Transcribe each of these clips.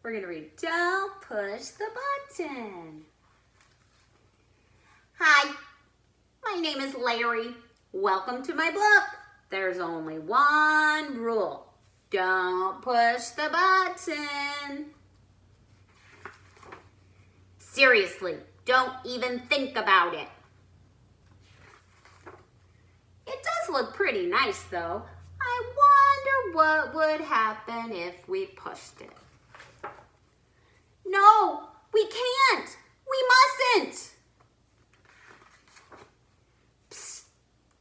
We're going to read Don't Push the Button. Hi, my name is Larry. Welcome to my book. There's only one rule. Don't push the button. Seriously, don't even think about it. It does look pretty nice though. I wonder what would happen if we pushed it. No, we can't. We mustn't. Psst,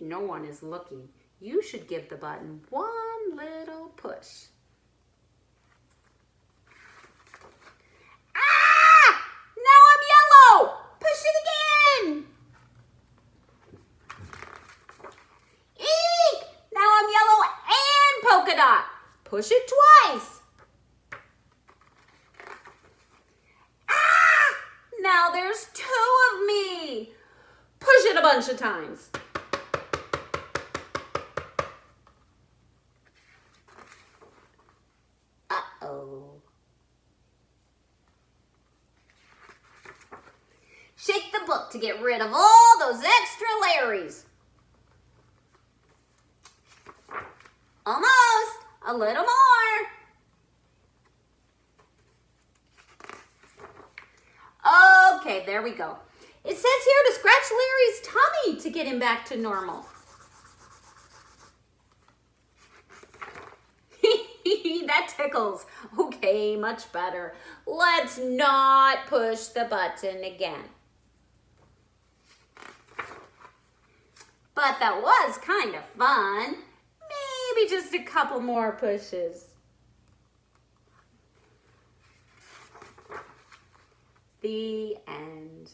no one is looking. You should give the button one little push. Ah! Now I'm yellow. Push it again. Eek! Now I'm yellow and polka dot. Push it twice. Ah! Now there's two of me. Push it a bunch of times. Uh-oh. Shake the book to get rid of all those extra Larrys. Almost. A little more. Okay, there we go. It says here to scratch Larry's tummy to get him back to normal. That tickles. Okay, much better. Let's not push the button again. But that was kind of fun. Maybe just a couple more pushes. The end.